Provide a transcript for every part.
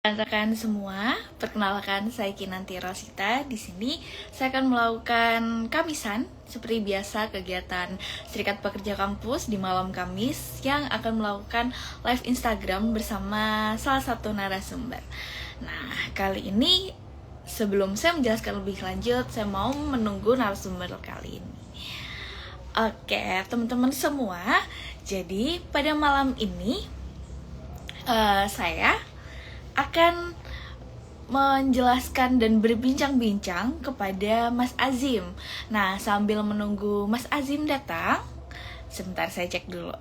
Rekan-rekan semua, perkenalkan saya Kinanti Rosita. Di sini saya akan melakukan kamisan seperti biasa kegiatan Serikat Pekerja Kampus di malam Kamis yang akan melakukan live Instagram bersama salah satu narasumber. Nah, kali ini sebelum saya menjelaskan lebih lanjut, saya mau menunggu narasumber kali ini. Oke, teman-teman semua, jadi pada malam ini saya akan menjelaskan dan berbincang-bincang kepada Mas Azim. Nah, sambil menunggu Mas Azim datang, sebentar saya cek dulu.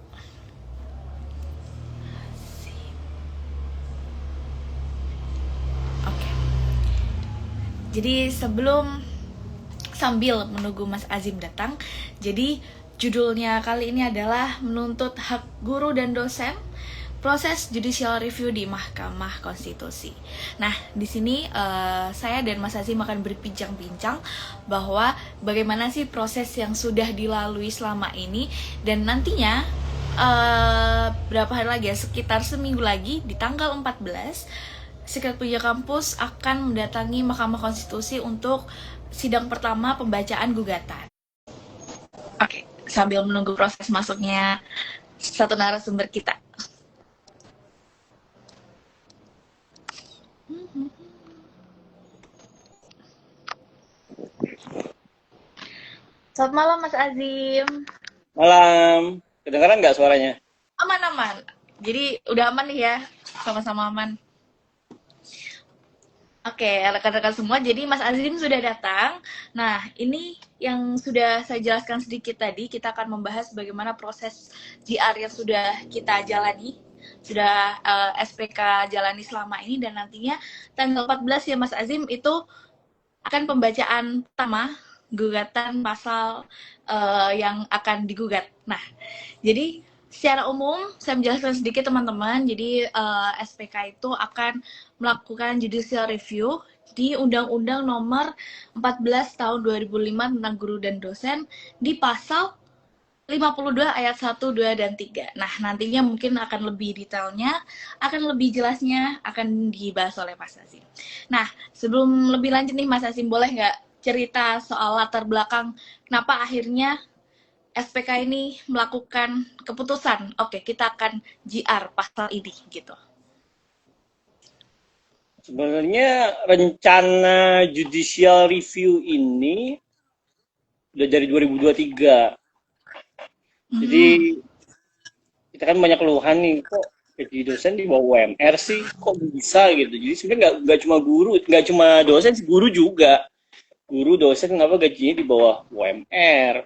Oke. Jadi sambil menunggu Mas Azim datang, jadi judulnya kali ini adalah menuntut hak guru dan dosen, proses judicial review di Mahkamah Konstitusi. Nah, di sini saya dan Mas Azim akan berbincang-bincang bahwa bagaimana sih proses yang sudah dilalui selama ini, dan nantinya berapa hari lagi ya, sekitar seminggu lagi di tanggal 14, Serikat Pekerja Kampus akan mendatangi Mahkamah Konstitusi untuk sidang pertama pembacaan gugatan. Oke, sambil menunggu proses masuknya satu narasumber kita. Selamat malam Mas Azim. Malam, kedengaran nggak suaranya? Aman-aman. Jadi udah aman nih ya, sama-sama aman. Oke, rekan-rekan semua, jadi Mas Azim sudah datang. Nah, ini yang sudah saya jelaskan sedikit tadi, kita akan membahas bagaimana proses JR yang sudah kita jalani, sudah SPK jalani selama ini, dan nantinya tanggal 14 ya Mas Azim, itu akan pembacaan pertama gugatan pasal yang akan digugat. Nah, jadi secara umum saya menjelaskan sedikit teman-teman. Jadi SPK itu akan melakukan judicial review di Undang-Undang Nomor 14 Tahun 2005 tentang guru dan dosen di pasal 52 ayat 1, 2, dan 3. Nah, nantinya mungkin akan lebih detailnya, akan lebih jelasnya, akan dibahas oleh Mas Azim. Nah, sebelum lebih lanjut nih Mas Azim, boleh nggak cerita soal latar belakang kenapa akhirnya SPK ini melakukan keputusan, oke, kita akan JR pasal ini, gitu. Sebenarnya rencana judicial review ini udah dari 2023. Jadi Hmm, kita kan banyak keluhan nih, kok gaji dosen di bawah UMR sih, kok bisa gitu. Jadi sebenarnya nggak cuma guru, nggak cuma dosen, guru juga. Guru dosen kenapa gajinya di bawah UMR?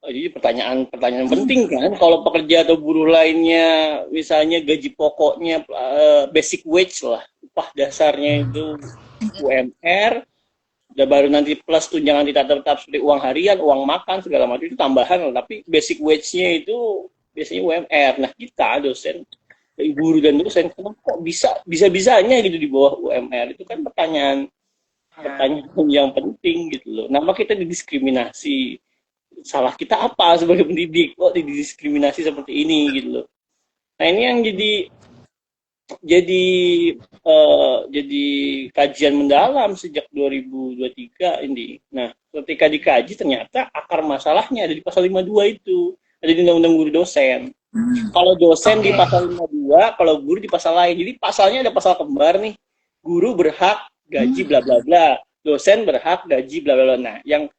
Jadi pertanyaan penting kan, kalau pekerja atau buruh lainnya, misalnya gaji pokoknya basic wage lah, upah dasarnya itu UMR, udah baru nanti plus tunjangan tidak tetap seperti uang harian, uang makan segala macam itu tambahan lah, tapi basic wage-nya itu biasanya UMR. Nah kita dosen, guru dan dosen, kenapa kok bisa-bisanya gitu di bawah UMR? Itu kan pertanyaan yang penting gitu loh. Nama kita didiskriminasi, salah kita apa sebagai pendidik kok didiskriminasi seperti ini gitu loh. Nah ini yang jadi jadi kajian mendalam sejak 2023 ini. Nah ketika dikaji ternyata akar masalahnya ada di pasal 52 itu, ada di undang-undang guru dosen. Kalau dosen di oke. pasal 52, kalau guru di pasal lain. Jadi pasalnya ada pasal kembar nih. Guru berhak gaji bla bla bla, dosen berhak gaji bla bla bla. Nah, yang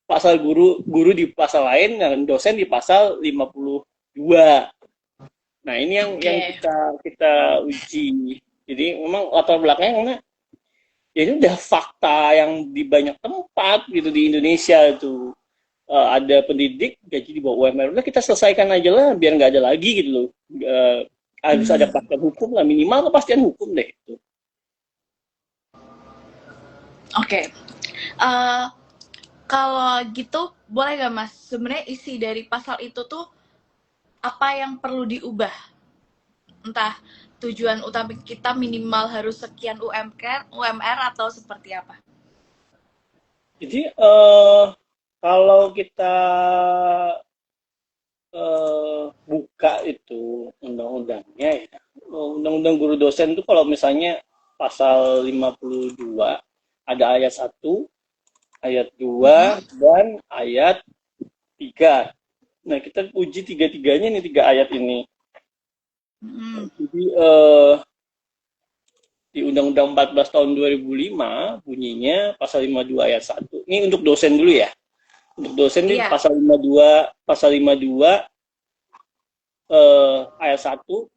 pasal guru di pasal lain dan dosen di pasal 52. Nah, ini yang Oke. kita uji. Jadi memang latar belakangnya karena ya ini udah fakta yang di banyak tempat gitu di Indonesia itu. Ada pendidik gaji di bawah UMR, udah kita selesaikan aja lah biar nggak ada lagi gitu loh. Harus ada Hmm, kepastian hukum lah, minimal kepastian hukum deh itu. oke. Eh, Kalau gitu, boleh gak Mas? Sebenarnya isi dari pasal itu tuh apa yang perlu diubah? Entah tujuan utama kita minimal harus sekian UMR atau seperti apa? Jadi kalau kita buka itu undang-undangnya ya. Undang-undang guru dosen itu kalau misalnya pasal 52 ada ayat 1, ayat 2 dan ayat 3. Nah, kita uji tiga-tiganya nih, 3 ayat ini. Jadi di Undang-Undang 14 tahun 2005 bunyinya pasal 52 ayat 1. Ini untuk dosen dulu ya. Untuk dosen ini Iya. pasal 52 ayat 1,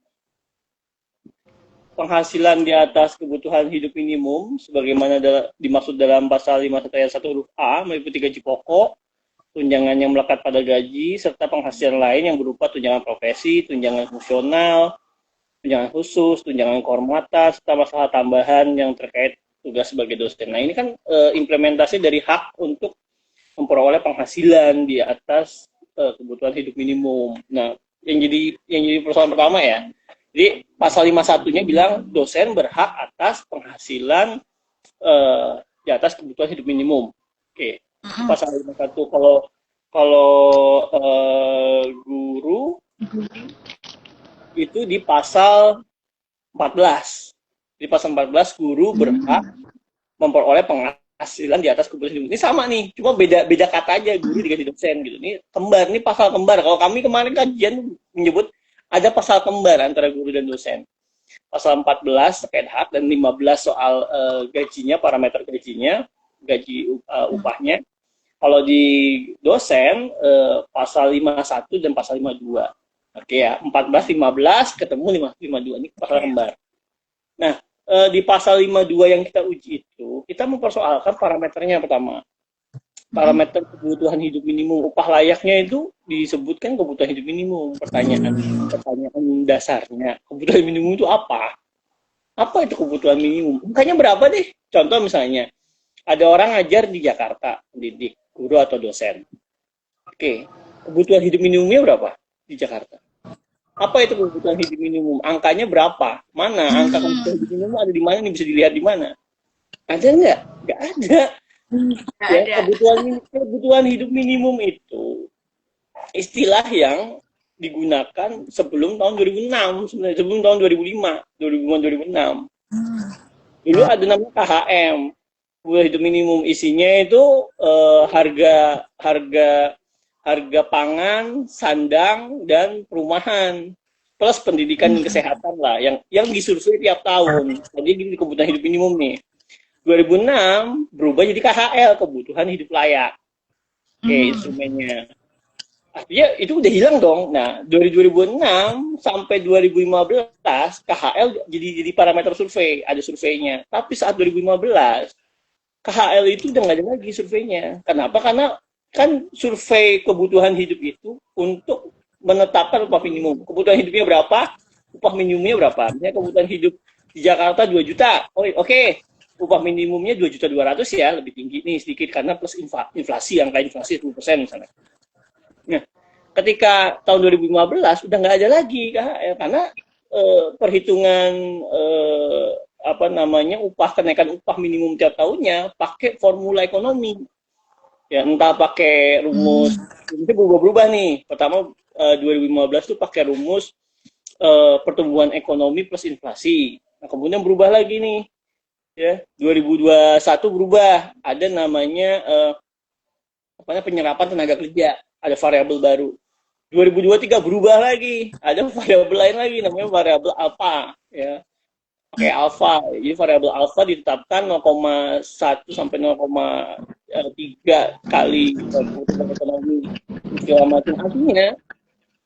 penghasilan di atas kebutuhan hidup minimum sebagaimana dimaksud dalam pasal 51 ayat 1 huruf A meliputi gaji pokok, tunjangan yang melekat pada gaji, serta penghasilan lain yang berupa tunjangan profesi, tunjangan fungsional, tunjangan khusus, tunjangan kehormatan, serta masalah tambahan yang terkait tugas sebagai dosen. Nah, ini kan implementasi dari hak untuk memperoleh penghasilan di atas kebutuhan hidup minimum. Nah, yang jadi persoalan pertama ya. Jadi pasal 51-nya bilang dosen berhak atas penghasilan di atas kebutuhan hidup minimum. Oke. Pasal 51. Kalau kalau guru itu di pasal 14. Di pasal 14 guru berhak memperoleh penghasilan di atas kebutuhan hidup. Ini sama nih, cuma beda kata aja, guru diganti dosen gitu. Ini kembar, ini pasal kembar. Kalau kami kemarin kajian menyebut ada pasal kembar antara guru dan dosen. Pasal 14 terkait hak dan 15 soal gajinya, parameter gajinya, gaji upahnya. Kalau di dosen pasal 51 dan pasal 52. Oke ya, 14 15 ketemu 52 ini pasal kembar. Nah, di pasal 52 yang kita uji itu, kita mempersoalkan parameternya pertama. Parameter kebutuhan hidup minimum, upah layaknya itu disebutkan kebutuhan hidup minimum. Pertanyaan dasarnya, kebutuhan minimum itu apa? Apa itu kebutuhan minimum? Angkanya berapa deh? Contoh misalnya, ada orang ngajar di Jakarta, pendidik, guru atau dosen. Oke, kebutuhan hidup minimumnya berapa di Jakarta? Apa itu kebutuhan hidup minimum? Angkanya berapa? Mana? Angka kebutuhan hidup minimum ada di mana? Ini bisa dilihat di mana? Ada nggak? Nggak ada. Ya, Ada. kebutuhan hidup minimum itu istilah yang digunakan sebelum tahun 2006, sebenarnya sebelum tahun 2005, 2005, 2006. Dulu ada namanya KHM, kebutuhan hidup minimum, isinya itu harga harga harga pangan, sandang dan perumahan plus pendidikan dan kesehatan lah yang disurvei tiap tahun. Jadi gini kebutuhan hidup minimum nih. 2006 berubah jadi KHL, kebutuhan hidup layak. Oke, instrumennya. Artinya itu udah hilang dong. Nah, dari 2006 sampai 2015 KHL jadi parameter survei, ada surveinya. Tapi saat 2015 KHL itu udah nggak ada lagi surveinya. Kenapa? Karena kan survei kebutuhan hidup itu untuk menetapkan upah minimum. Kebutuhan hidupnya berapa? Upah minimumnya berapa? Misalnya kebutuhan hidup di Jakarta 2 juta. Oh, oke. Upah minimumnya 2.200.000 ya, lebih tinggi nih sedikit karena plus inflasi, angka inflasi 10% misalnya. Nah, ketika tahun 2015 udah nggak ada lagi KHL karena perhitungan apa namanya kenaikan upah minimum tiap tahunnya pakai formula ekonomi. Ya, entah pakai rumus, itu berubah-berubah nih. Pertama 2015 tuh pakai rumus pertumbuhan ekonomi plus inflasi. Nah, kemudian berubah lagi nih. Ya, 2021 berubah. Ada namanya penyerapan tenaga kerja, ada variabel baru. 2023 berubah lagi, ada variabel lain lagi namanya variabel alfa, ya. Oke, alfa. Jadi variabel alfa ditetapkan 0,1 sampai 0,3 kali pertumbuhan ekonomi segala macam. Artinya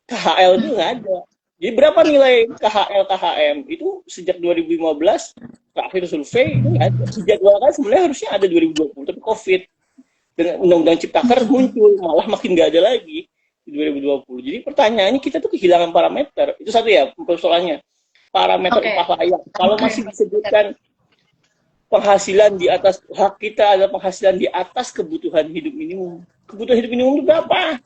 KHL itu nggak ada. Jadi berapa nilai KHL KHM itu sejak 2015 terakhir survei itu nggak ada. Dijadwalkan sebenarnya harusnya ada 2020 tapi COVID dengan undang-undang Ciptaker muncul malah makin nggak ada lagi di 2020. Jadi pertanyaannya kita tuh kehilangan parameter. Itu satu ya persoalannya. Parameter upah layak. Kalau masih disebutkan penghasilan di atas hak kita ada penghasilan di atas kebutuhan hidup minimum. Kebutuhan hidup minimum itu berapa?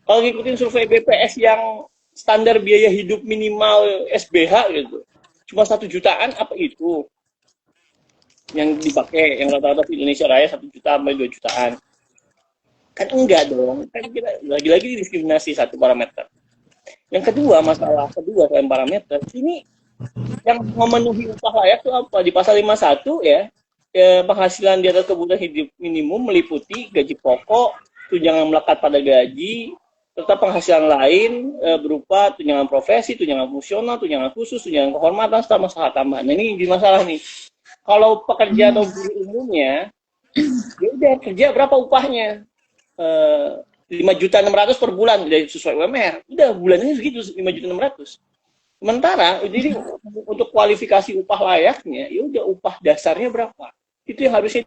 Kalau ngikutin survei BPS yang standar biaya hidup minimal SBH gitu, cuma 1 jutaan apa itu yang dipakai, yang rata-rata di Indonesia Raya 1 juta sampai 2 jutaan. Kan enggak dong, kan kita lagi-lagi diskriminasi satu parameter. Yang kedua, masalah kedua selain parameter, ini yang memenuhi upah layak itu apa? Di pasal 51 ya, penghasilan di atas kebutuhan hidup minimum meliputi gaji pokok, tunjangan melekat pada gaji, serta penghasilan lain berupa tunjangan profesi, tunjangan fungsional, tunjangan khusus, tunjangan kehormatan, serta masalah tambahan. Nah, ini di masalah nih. Kalau pekerja atau buruh umumnya, dia udah kerja berapa upahnya? 5.600.000 per bulan dari sesuai UMR. Udah bulannya segitu 5.600.000. Sementara jadi untuk kualifikasi upah layaknya, ya udah upah dasarnya berapa? Itu yang harusnya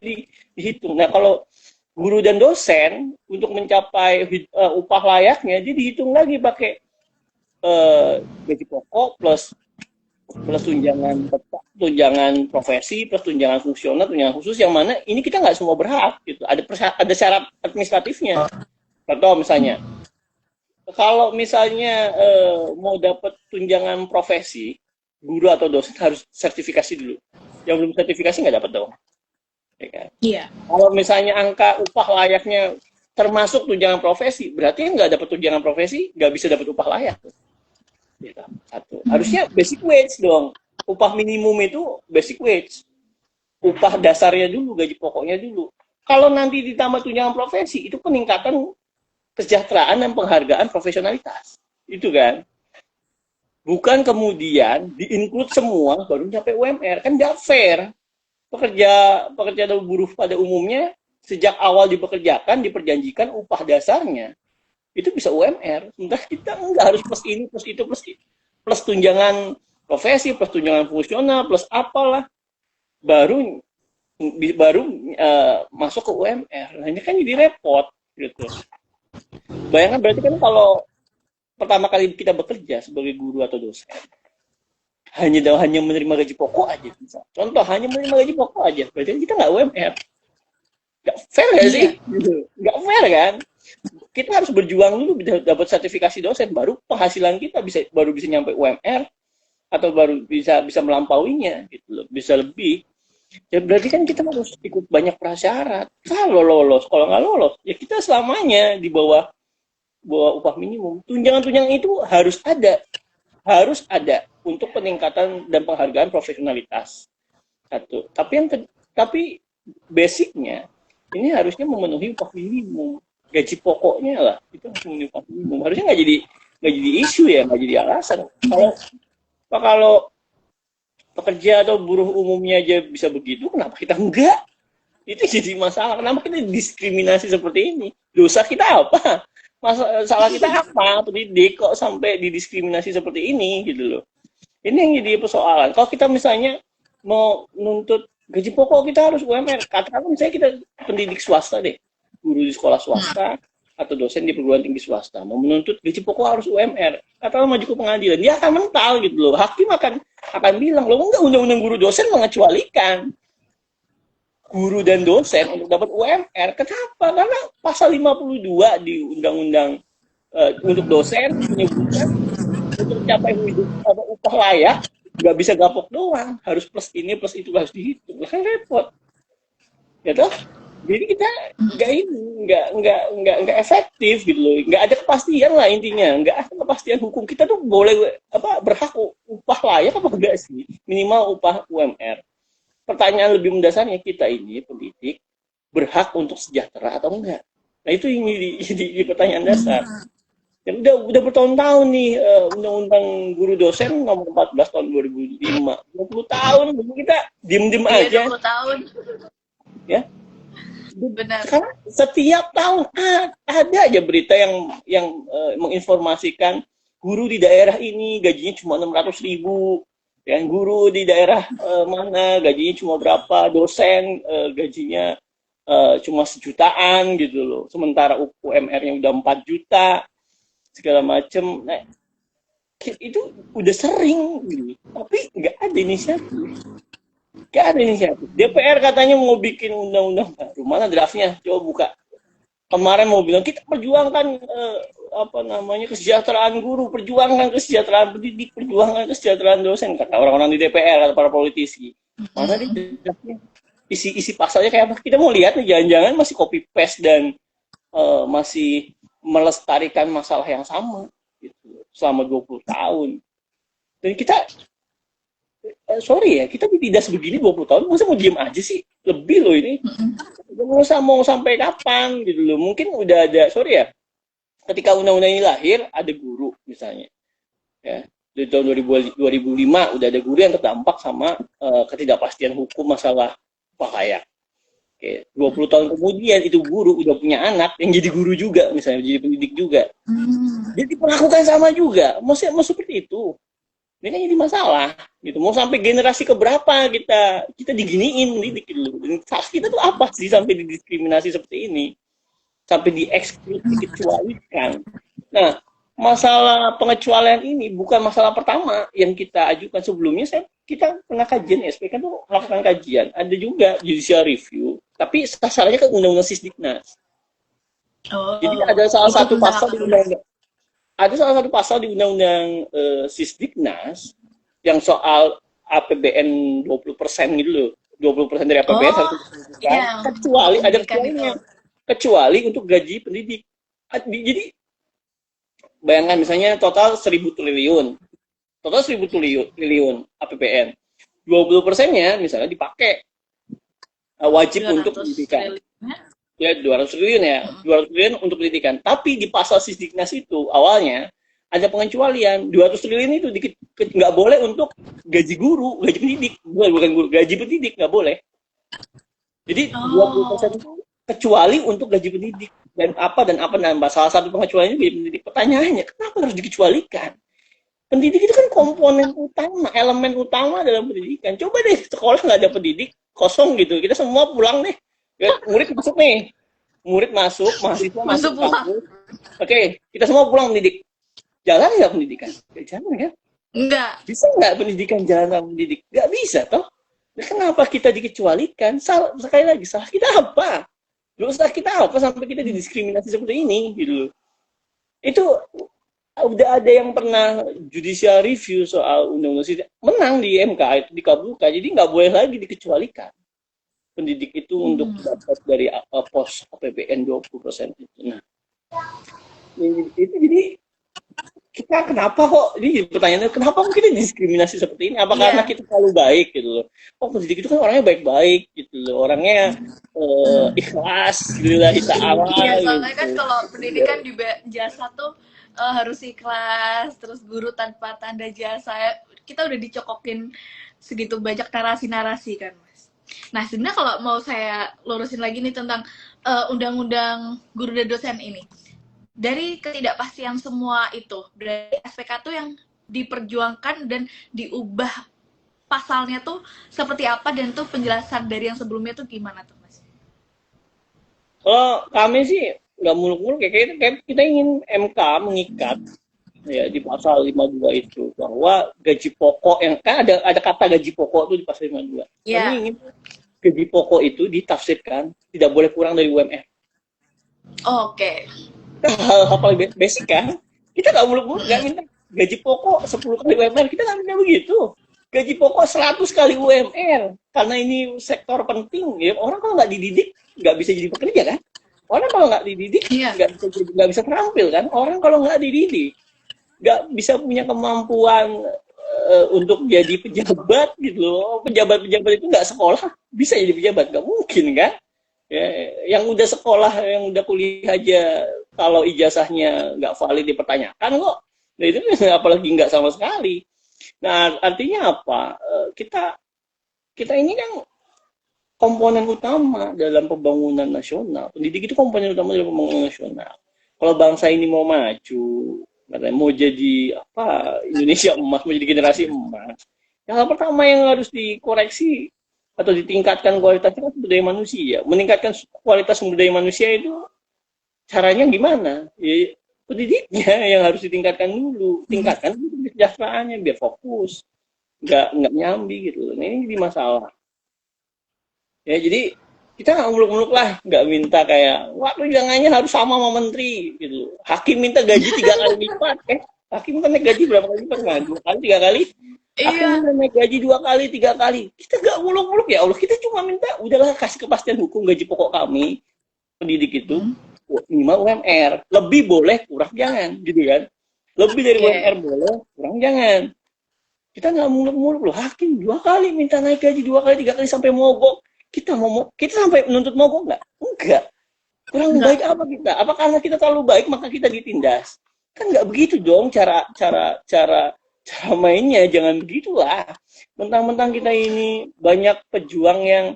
dihitung. Nah, kalau guru dan dosen untuk mencapai upah layaknya, jadi dihitung lagi pakai gaji pokok plus tunjangan profesi plus tunjangan fungsional, tunjangan khusus, yang mana ini kita nggak semua berhak gitu. Ada syarat administratifnya. Contoh misalnya, kalau misalnya mau dapat tunjangan profesi, guru atau dosen harus sertifikasi dulu. Yang belum sertifikasi nggak dapat dong. Ya kan? Iya. Kalau misalnya angka upah layaknya termasuk tunjangan profesi, berarti yang nggak dapat tunjangan profesi nggak bisa dapat upah layak. Gitu. Satu. Harusnya basic wage dong. Upah minimum itu basic wage. Upah dasarnya dulu, gaji pokoknya dulu. Kalau nanti ditambah tunjangan profesi, itu peningkatan kesejahteraan dan penghargaan profesionalitas. Itu kan. Bukan kemudian di-include semua baru sampai UMR. Kan nggak fair. Pekerja dan buruh pada umumnya sejak awal dipekerjakan, diperjanjikan upah dasarnya itu bisa UMR. Sementara kita enggak, harus plus ini, plus itu, plus tunjangan profesi, plus tunjangan fungsional, plus apalah, baru masuk ke UMR. Nah, ini kan jadi repot gitu. Bayangkan berarti kan kalau pertama kali kita bekerja sebagai guru atau dosen, hanya menerima gaji pokok aja bisa. Contoh, hanya menerima gaji pokok aja, berarti kita nggak UMR. Nggak fair nggak sih? Nggak fair kan? Kita harus berjuang dulu dapat sertifikasi dosen, baru penghasilan kita baru bisa nyampe UMR atau baru bisa melampauinya gitu loh, bisa lebih. Ya berarti kan kita harus ikut banyak prasyarat. Kalau lolos, kalau nggak lolos, ya kita selamanya di bawah upah minimum. Tunjangan itu harus ada untuk peningkatan dan penghargaan profesionalitas. Satu. Tapi basicnya ini harusnya memenuhi upah minimum. Gaji pokoknya lah itu harus memenuhi upah minimum. Harusnya nggak jadi isu ya, nggak jadi alasan. Kalau pekerja atau buruh umumnya aja bisa begitu, kenapa kita enggak? Itu jadi masalah. Kenapa kita diskriminasi seperti ini? Dosa kita apa? Salah kita apa? Pendidik kok sampai didiskriminasi seperti ini gitu loh. Ini yang jadi persoalan. Kalau kita misalnya mau nuntut gaji pokok, kita harus UMR. Katakan misalnya kita pendidik swasta deh, guru di sekolah swasta atau dosen di perguruan tinggi swasta, mau menuntut gaji pokok harus UMR. Katakan maju ke pengadilan, dia akan mental gitu loh. Hakim akan bilang, loh enggak, undang-undang guru dosen mengecualikan guru dan dosen untuk dapat UMR. Kenapa? Karena pasal 52 di undang-undang untuk dosen menyebutkan untuk mencapai upah layak nggak bisa gapok doang, harus plus ini plus itu, harus dihitung. Kan repot ya toh. Jadi kita nggak efektif gitu loh, nggak ada kepastian lah intinya, nggak ada kepastian hukum. Kita tuh boleh berhak upah layak apa enggak sih, minimal upah UMR. Pertanyaan lebih mendasarnya, kita ini pendidik berhak untuk sejahtera atau enggak? Nah itu ini di pertanyaan dasar. Dan udah bertahun-tahun nih undang-undang guru dosen nomor 14 tahun 2005, 20 tahun kita diem aja. 20 tahun. Ya. Benar. Karena setiap tahun ada aja berita yang menginformasikan guru di daerah ini gajinya cuma 600.000, yang guru di daerah mana gajinya cuma berapa, dosen gajinya cuma sejutaan gitu loh, sementara UMR-nya udah 4 juta segala macem. Nah, itu udah sering gitu, tapi nggak ada inisiatif. DPR katanya mau bikin undang-undang baru, mana draftnya? Coba buka. Kemarin mau bilang kita perjuangkan kesejahteraan guru, perjuangkan kesejahteraan pendidik, perjuangkan kesejahteraan dosen, kata orang-orang di DPR atau para politisi. Mana di draftnya? Isi pasalnya kayak apa? Kita mau lihat nih, jangan-jangan masih copy paste dan masih melestarikan masalah yang sama gitu selama 20 tahun. Dan kita sorry ya, kita tidak sebegini 20 tahun, masa mau diem aja sih? Lebih loh ini. Mau sampai kapan gitu loh. Mungkin udah ada, sorry ya, ketika undang-undang ini lahir, ada guru misalnya. Ya, di tahun 2005 udah ada guru yang terdampak sama ketidakpastian hukum masalah bahaya. Oke, 20 tahun kemudian itu guru udah punya anak yang jadi guru juga, misalnya jadi pendidik juga. Jadi diperlakukan sama juga. Mau seperti itu. Ini kan jadi masalah gitu. Mau sampai generasi keberapa kita diginiin mendidik gitu. Dan kita tuh apa sih sampai didiskriminasi seperti ini? Sampai dieksklusif, dikecualikan. Nah, masalah pengecualian ini bukan masalah pertama yang kita ajukan. Sebelumnya kita pernah kajian, SPK tuh melakukan kajian. Ada juga judicial review, tapi sasarannya ke undang-undang Sisdiknas. Jadi ada salah satu pasal di undang-undang Sisdiknas yang soal APBN 20% gitu loh. 20% dari APBN kecuali ada kecualinya. Kecuali untuk gaji pendidik. Jadi bayangkan misalnya total 1.000 triliun. Total 1.000 triliun APBN. 20%-nya misalnya dipakai wajib untuk pendidikan. Ya 200 triliun ya, 200 triliun untuk pendidikan. Tapi di pasal Sisdiknas itu awalnya ada pengecualian, 200 triliun itu nggak boleh untuk gaji guru, gaji pendidik, bukan guru, gaji pendidik nggak boleh. Jadi 20% itu kecuali untuk gaji pendidik dan salah satu pengecualiannya gaji pendidik. Pertanyaannya, kenapa harus dikecualikan? Pendidik itu kan komponen utama, elemen utama dalam pendidikan. Coba deh sekolah nggak ada pendidik, kosong gitu, kita semua pulang deh. Ya, murid masuk nih, mahasiswa masuk kampus. Oke, kita semua pulang mendidik. Jalan nggak pendidikan? Nggak jalan kan? Enggak. Bisa nggak pendidikan jalan tanpa mendidik? Nggak bisa toh. Nah, kenapa kita dikecualikan? Sekali lagi, salah kita apa? Salah kita apa sampai kita didiskriminasi seperti ini? Gitu. Itu udah ada yang pernah judicial review soal undang-undang menang di MK, itu dikabulkan. Jadi nggak boleh lagi dikecualikan. Pendidik itu untuk dapat dari pos APBN 20% itu. Nah, itu jadi kita kenapa kok ini pertanyaannya kenapa kita diskriminasi seperti ini? Apa karena kita terlalu baik gitu loh? Oh, pendidik itu kan orangnya baik-baik gitu loh, orangnya ikhlas, lillahi ta'ala. Iya, soalnya kan kalau pendidikan juga jasa tuh harus ikhlas, terus guru tanpa tanda jasa. Kita udah dicokokin segitu banyak narasi-narasi kan. Nah, sebenarnya kalau mau saya lurusin lagi nih tentang undang-undang guru dan dosen ini. Dari ketidakpastian semua itu, dari SPK tuh yang diperjuangkan dan diubah pasalnya tuh seperti apa dan tuh penjelasan dari yang sebelumnya tuh gimana tuh, Mas? Kalau kami sih nggak muluk-muluk ya, kayak kita ingin MK mengikat ya di pasal 52 itu bahwa gaji pokok yang kan ada kata gaji pokok tuh di pasal 52. Yeah. Kami ingin gaji pokok itu ditafsirkan tidak boleh kurang dari UMR. Oke. Hal-hal paling basic kan. Kita nggak muluk-muluk nggak minta gaji pokok 10 kali UMR, kita nggak minta begitu. Gaji pokok 100 kali UMR karena ini sektor penting ya. Orang kalau nggak dididik nggak bisa jadi pekerja kan. Orang kalau nggak dididik nggak bisa terampil kan. Orang kalau nggak dididik nggak bisa punya kemampuan untuk jadi pejabat gitu loh. Pejabat-pejabat itu nggak sekolah bisa jadi pejabat, nggak mungkin kan ya, yang udah sekolah, yang udah kuliah aja kalau ijazahnya nggak valid dipertanyakan kok. Nah itu apalagi nggak sama sekali. Nah artinya apa, kita ini kan komponen utama dalam pembangunan nasional. Pendidik itu komponen utama dalam pembangunan nasional. Kalau bangsa ini mau maju, mau jadi apa, Indonesia emas, mau jadi generasi emas, yang pertama yang harus dikoreksi atau ditingkatkan kualitasnya kan sumber daya manusia. Meningkatkan kualitas sumber daya manusia itu caranya gimana? Ya, pendidiknya yang harus ditingkatkan dulu. Tingkatkan dulu kesejahteraannya biar fokus, nggak nyambi gitu. Nah, ini jadi masalah. Ya jadi kita nggak muluk-muluk lah, nggak minta kayak waktu jangannya harus sama menteri gitu. Hakim minta gaji 3 kali lipat, hakim kan naik gaji berapa kali lipat? 2 kali, 3 kali. Hakim minta naik gaji 2 kali, 3 kali. Kita nggak muluk-muluk ya Allah. Kita cuma minta udahlah kasih kepastian hukum gaji pokok kami pendidik itu. minimal UMR. Lebih boleh, kurang jangan, gitu kan. Lebih dari UMR boleh, kurang jangan. Kita nggak muluk-muluk loh, hakim 2 kali minta naik gaji, 2 kali, 3 kali sampai mogok. Kita sampai menuntut mogok nggak? Enggak. Kurang baik apa kita? Apa karena kita terlalu baik maka kita ditindas? Kan nggak begitu dong cara cara cara cara mainnya. Jangan begitulah. Mentang-mentang kita ini banyak pejuang yang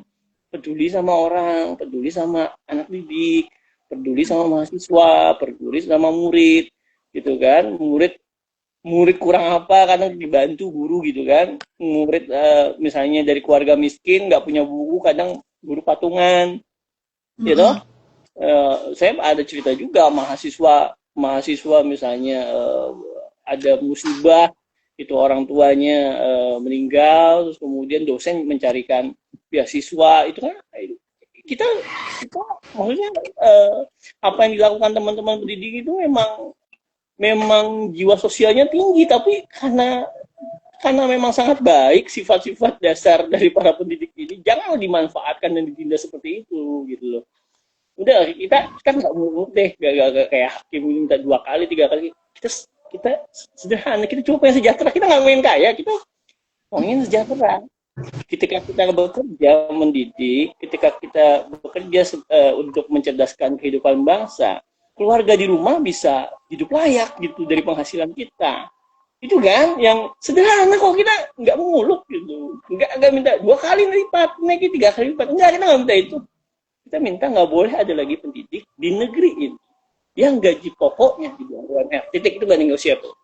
peduli sama orang, peduli sama anak didik, peduli sama mahasiswa, peduli sama murid, gitu kan? Murid murid kurang apa kadang dibantu guru gitu kan. Murid misalnya dari keluarga miskin nggak punya buku, kadang guru patungan, gitu. Saya ada cerita juga mahasiswa misalnya ada musibah, itu orang tuanya meninggal, terus kemudian dosen mencarikan beasiswa, itu kan kita kita maksudnya apa yang dilakukan teman-teman pendidik itu memang jiwa sosialnya tinggi, tapi karena memang sangat baik sifat-sifat dasar dari para pendidik ini, jangan dimanfaatkan dan ditindas seperti itu, gitu loh. Udah, kita kan nggak muluk deh, gak kayak hakim minta 2 kali, 3 kali. Kita sederhana, kita cuma pengen sejahtera, kita nggak main kaya, kita pengen sejahtera. Ketika kita bekerja mendidik, ketika kita bekerja untuk mencerdaskan kehidupan bangsa, keluarga di rumah bisa hidup layak gitu dari penghasilan kita. Itu kan yang sederhana, kok kita nggak muluk gitu, nggak minta 2 kali lipat, naik 3 kali lipat, enggak, kita nggak minta itu. Kita minta nggak boleh ada lagi pendidik di negeri ini yang gaji pokoknya di bawah UMR. Titik, itu nggak negosiable.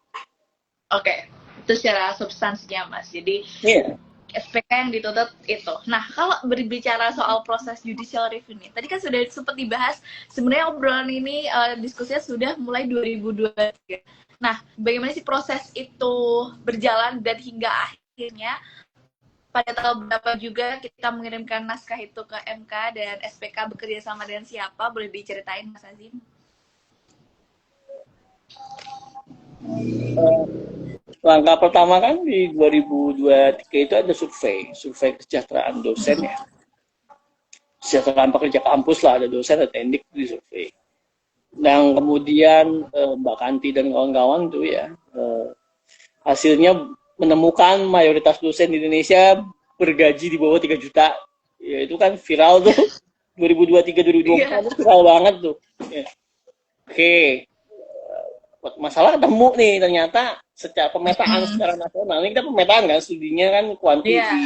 Oke, itu secara substansinya Mas. Jadi SPK yang dituntut itu. Nah, kalau berbicara soal proses judicial review nih, tadi kan sudah sempat dibahas. Sebenarnya obrolan ini diskusinya sudah mulai 2023. Nah, bagaimana sih proses itu berjalan dan hingga akhirnya pada tanggal berapa juga kita mengirimkan naskah itu ke MK dan SPK bekerja sama dengan siapa? Boleh diceritain Mas Azim? Langkah pertama kan di 2023 itu ada survei kesejahteraan dosen ya. Kesejahteraan pekerja kampus lah, ada dosen, ada tendik di survei. Dan kemudian Mbak Kanti dan kawan-kawan tuh ya, hasilnya menemukan mayoritas dosen di Indonesia bergaji di bawah 3 juta. Ya, itu kan viral tuh. 2023-2024 itu viral banget tuh. Ya. Oke. Masalah ketemu nih, ternyata secara pemetaan secara nasional. Ini kita pemetaan kan, studinya kan kuantiti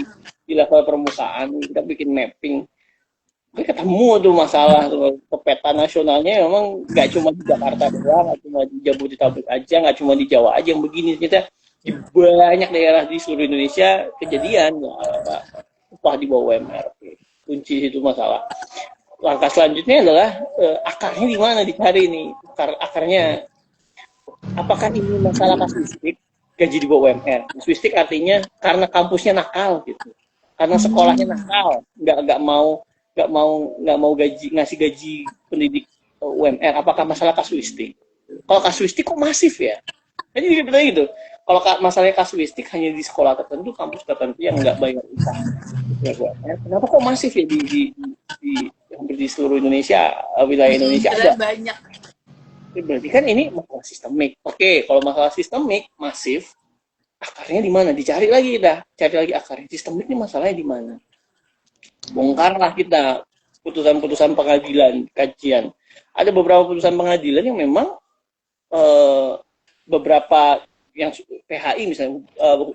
di level permukaan. Kita bikin mapping. Tapi ketemu tuh masalah tuh. Peta nasionalnya memang nggak cuma di Jakarta doang, nggak cuma di Jabodetabek aja, nggak cuma di Jawa aja yang begini. Ternyata di banyak daerah di seluruh Indonesia kejadian upah di bawah UMR. Kunci itu masalah. Langkah selanjutnya adalah akarnya di mana dicari nih. Akarnya apakah ini masalah kasuistik, gaji di bawah UMR? Kasuistik artinya karena kampusnya nakal gitu, karena sekolahnya nakal, nggak mau ngasih gaji pendidik UMR. Apakah masalah kasuistik? Kalau kasuistik kok masif ya? Jadi kita gitu. Kalau masalahnya kasuistik hanya di sekolah tertentu, kampus tertentu yang nggak bayar upah, kenapa kok masif ya di hampir di seluruh Indonesia, wilayah Indonesia ada banyak. Berarti kan ini masalah sistemik. Oke, kalau masalah sistemik masif, akarnya di mana? Dicari lagi dah, cari lagi akarnya. Sistemik ini masalahnya di mana? Bongkarlah kita putusan-putusan pengadilan, kajian. Ada beberapa putusan pengadilan yang memang beberapa yang PHI misalnya,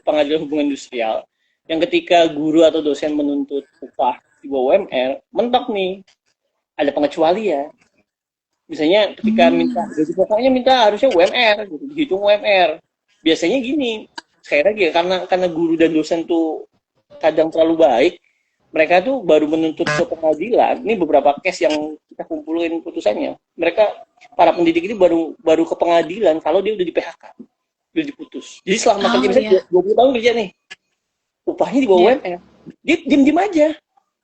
pengadilan hubungan industrial, yang ketika guru atau dosen menuntut upah di bawah UMR, mentok nih, ada pengecualian. Misalnya ketika minta gaji pokoknya harusnya UMR, gitu, dihitung UMR. Biasanya gini, sekali lagi ya, karena guru dan dosen tuh kadang terlalu baik, mereka tuh baru menuntut ke pengadilan. Ini beberapa case yang kita kumpulin putusannya. Mereka, para pendidik ini baru ke pengadilan kalau dia udah di PHK, udah diputus. Jadi selama kerja misalnya 20 tahun kerja nih, upahnya di bawah UMR, dia diem aja.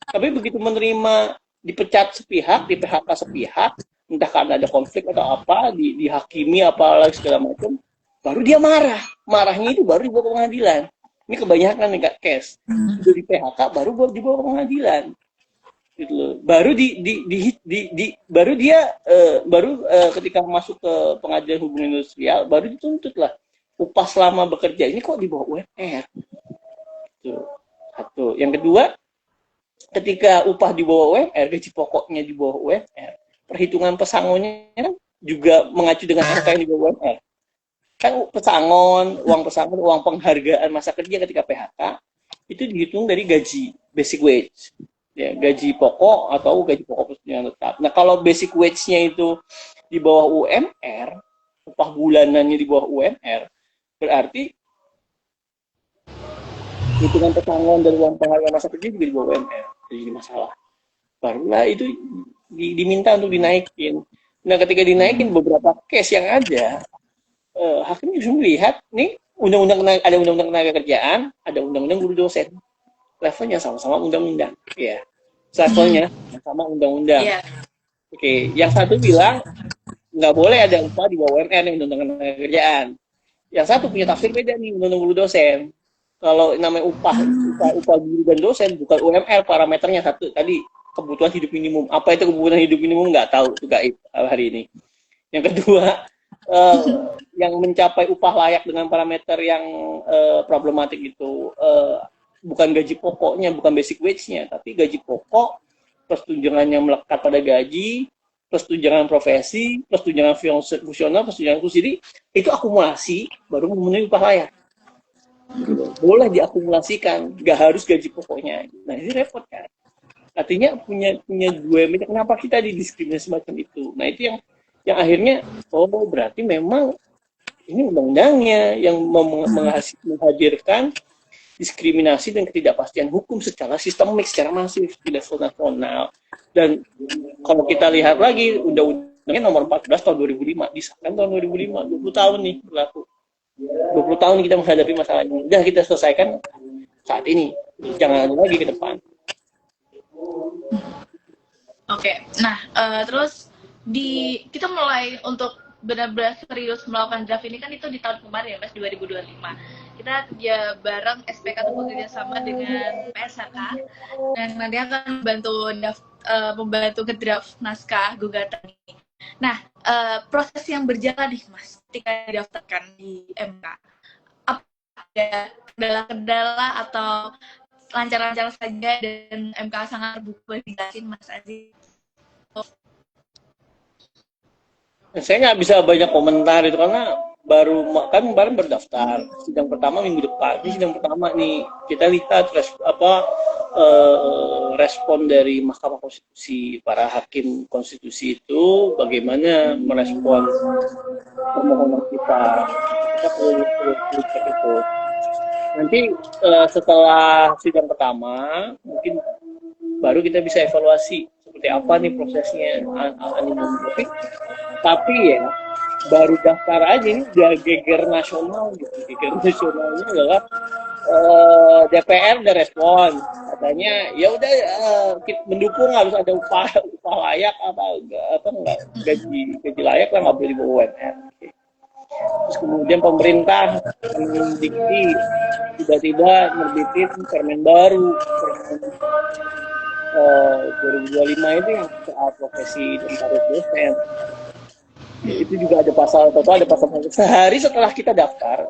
Tapi begitu menerima dipecat sepihak, di PHK sepihak, entah karena ada konflik atau apa, dihakimi apalagi segala macam, baru dia marahnya itu baru dibawa ke pengadilan. Ini kebanyakan nih Kak Kes, udah di PHK baru dibawa ke pengadilan. gitu loh. Baru baru dia ketika masuk ke pengadilan hubungan industrial baru dituntut lah upah selama bekerja ini kok di bawah UMR. Gitu. Satu. Yang kedua, ketika upah di bawah UMR, gaji pokoknya di bawah UMR, perhitungan pesangonnya kan juga mengacu dengan angka yang di bawah UMR. Kan pesangon, uang penghargaan masa kerja ketika PHK itu dihitung dari gaji basic wage, ya, gaji pokok atau gaji pokok yang tetap. Nah, kalau basic wage-nya itu di bawah UMR, upah bulanannya di bawah UMR, berarti hitungan pesangon dan uang penghargaan masa kerja juga di bawah UMR. Jadi masalah. Barulah itu diminta untuk dinaikin. Nah, ketika dinaikin beberapa case yang ada, hakim justru melihat nih ada undang-undang tenaga kerjaan, ada undang-undang guru dosen, levelnya sama-sama undang-undang, ya, levelnya sama undang-undang. Iya. Oke, yang satu bilang nggak boleh ada upah di bawah UMR nih undang-undang tenaga kerjaan. Yang satu punya tafsir beda nih undang-undang guru dosen. Kalau namanya upah guru dan dosen bukan UMR parameternya satu tadi kebutuhan hidup minimum. Apa itu kebutuhan hidup minimum nggak tahu, itu gaib hari ini. Yang kedua, yang mencapai upah layak dengan parameter yang problematik itu bukan gaji pokoknya, bukan basic wage-nya, tapi gaji pokok plus tunjangannya melekat pada gaji, plus tunjangan profesi, plus tunjangan fungsional, plus tunjangan khusus. Jadi itu akumulasi baru memenuhi upah layak. Boleh diakumulasikan, nggak harus gaji pokoknya. Nah ini repot kan. Artinya punya dua meter. Kenapa kita didiskriminasi semacam itu? Nah itu yang akhirnya berarti memang ini undang-undangnya yang menghadirkan diskriminasi dan ketidakpastian hukum secara sistemik, secara masif di level nasional. Dan kalau kita lihat lagi undang-undangnya nomor 14 tahun 2005 disahkan tahun 2005, 20 tahun nih berlaku. 20 tahun kita menghadapi masalah ini. Udah kita selesaikan saat ini. Jangan ada lagi ke depan. Oke, nah terus kita mulai untuk benar-benar serius melakukan draft ini kan itu di tahun kemarin ya Mas, 2025. Kita kerja bareng SPK atau bekerja sama dengan PSHK dan nanti akan membantu ke draft naskah gugatan ini. Nah, proses yang berjalan nih Mas ketika didaftarkan di MK, apa ada kendala-kendala atau lancar-lancar saja dan MK sangat terbuka dijelasin Mas Aziz? Saya nggak bisa banyak komentar itu karena kan kemarin berdaftar sidang pertama minggu depan. Ini sidang pertama nih kita lihat respon dari Mahkamah Konstitusi, para hakim konstitusi itu bagaimana merespon permohonan kita. Kita perlu cek itu. Nanti setelah sidang pertama mungkin baru kita bisa evaluasi seperti apa nih prosesnya tapi ya baru daftar aja ini udah geger nasional gitu. Geger nasionalnya adalah DPR udah respon katanya ya udah mendukung harus ada upah layak apa enggak gaji layak lah nggak boleh di bawah UMR. Terus kemudian pemerintah Dikti tiba-tiba nerbitin permen baru, permen 2025 itu yang soal profesi dan tarif dosen. Itu juga ada pasal sehari setelah kita daftar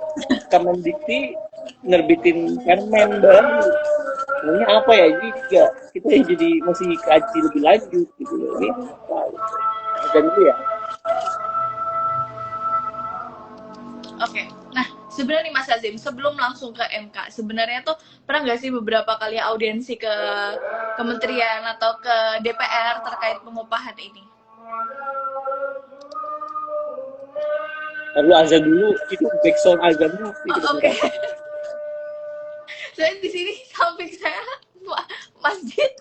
Kemendikti nerbitin permen baru. Namanya apa ya? Kita jadi masih kaji lebih lanjut gitu loh ini. Dan itu ya. Oke, nah sebenarnya nih Mas Azim, sebelum langsung ke MK, sebenarnya tuh pernah nggak sih beberapa kali audiensi ke kementerian atau ke DPR terkait pengupahan ini? Lalu azan dulu, itu backsound azan dulu. Oke. Saya di sini samping saya masjid.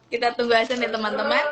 Kita tunggu azan ya teman-teman.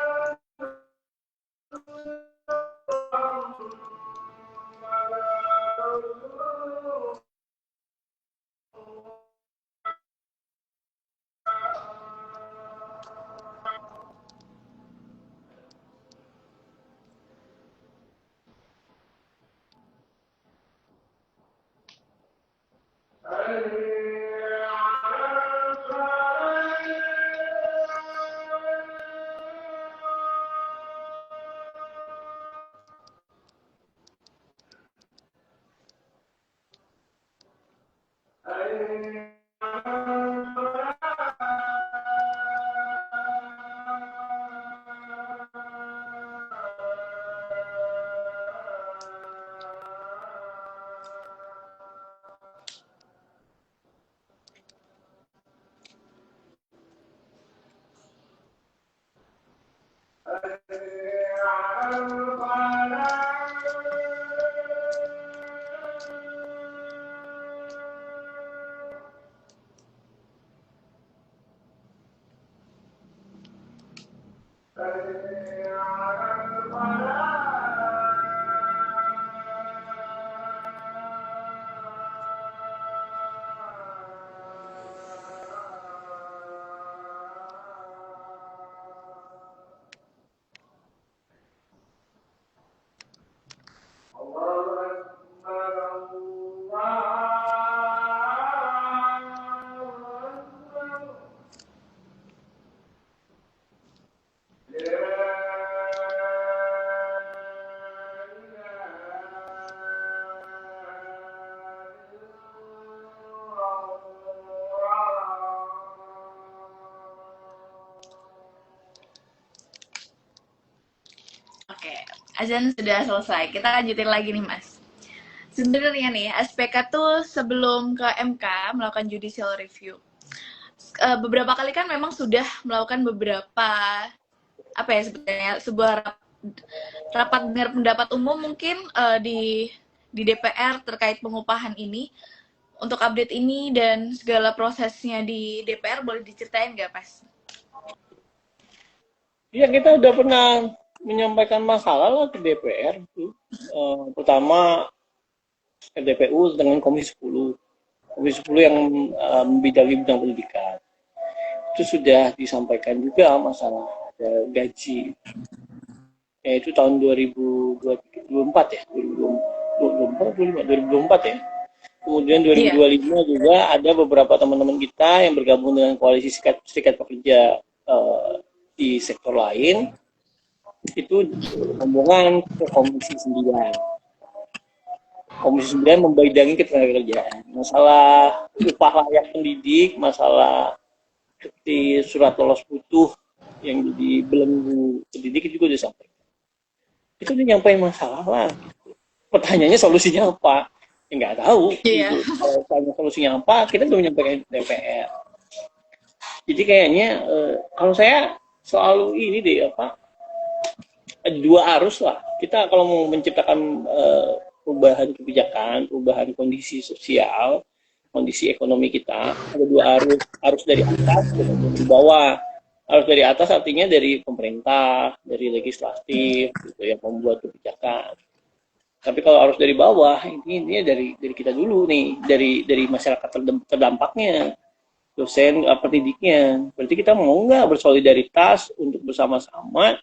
Oke, azan sudah selesai. Kita lanjutin lagi nih, Mas. Sebenarnya nih, SPK tuh sebelum ke MK melakukan judicial review. Beberapa kali kan memang sudah melakukan beberapa apa ya sebenarnya sebuah rapat dengar pendapat umum mungkin di DPR terkait pengupahan ini. Untuk update ini dan segala prosesnya di DPR boleh diceritain nggak, Pas? Ya kita udah pernah menyampaikan masalah lah ke DPR tuh. Pertama RDPU dengan Komisi 10. Komisi 10 yang membidangi bidang pendidikan. Itu sudah disampaikan juga masalah gaji. Yaitu tahun 2024 ya, 2024 ya. Kemudian 2025 juga ada beberapa teman-teman kita yang bergabung dengan koalisi serikat pekerja di sektor lain itu rombongan ke Komisi 9. Komisi 9 membidangi ketenagakerjaan. Masalah upah layak pendidik, masalah seperti surat lolos butuh yang jadi belenggu pendidik itu juga disampaikan. Itu dia nyampein masalah lah. Pertanyaannya solusinya apa? Ya nggak tahu. Iya. Gitu. Kalau tanya solusinya apa, kita belum menyampaikan DPR. Jadi kayaknya kalau saya selalu ini deh apa dua arus lah. Kita kalau mau menciptakan perubahan kebijakan, perubahan kondisi sosial, kondisi ekonomi kita, ada dua arus. Arus dari atas dan dari bawah. Arus dari atas artinya dari pemerintah, dari legislatif, gitu yang membuat kebijakan. Tapi kalau arus dari bawah, ini dari kita dulu nih, dari masyarakat terdampaknya, dosen, pendidiknya. Berarti kita mau nggak bersolidaritas untuk bersama-sama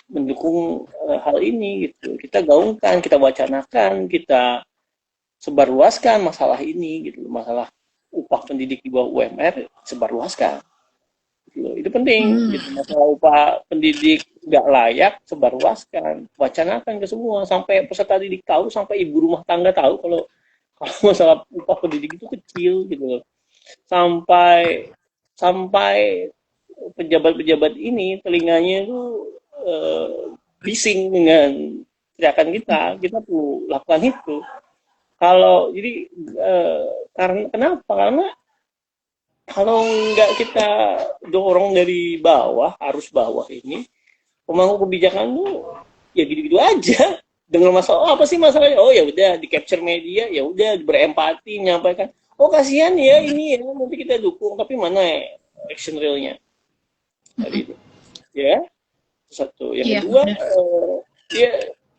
mendukung hal ini gitu. Kita gaungkan, kita wacanakan, kita sebarluaskan masalah ini gitu. Masalah upah pendidik di bawah UMR sebarluaskan. Gitu. Itu penting gitu. Masalah upah pendidik nggak layak sebarluaskan, wacanakan ke semua sampai peserta didik tahu, sampai ibu rumah tangga tahu kalau masalah upah pendidik itu kecil gitu. Sampai pejabat-pejabat ini telinganya itu bising dengan teriakan kita perlu lakukan itu. Kalau jadi karena kenapa? Karena kalau nggak kita dorong dari bawah, arus bawah ini, pemangku kebijakan tuh ya gitu-gitu aja. Dengan masalah apa sih masalahnya? Oh ya udah di capture media, ya udah berempati menyampaikan. Oh kasihan ya ini ya nanti kita dukung, tapi mana ya action realnya? Tadi itu, ya satu. Yang kedua, ya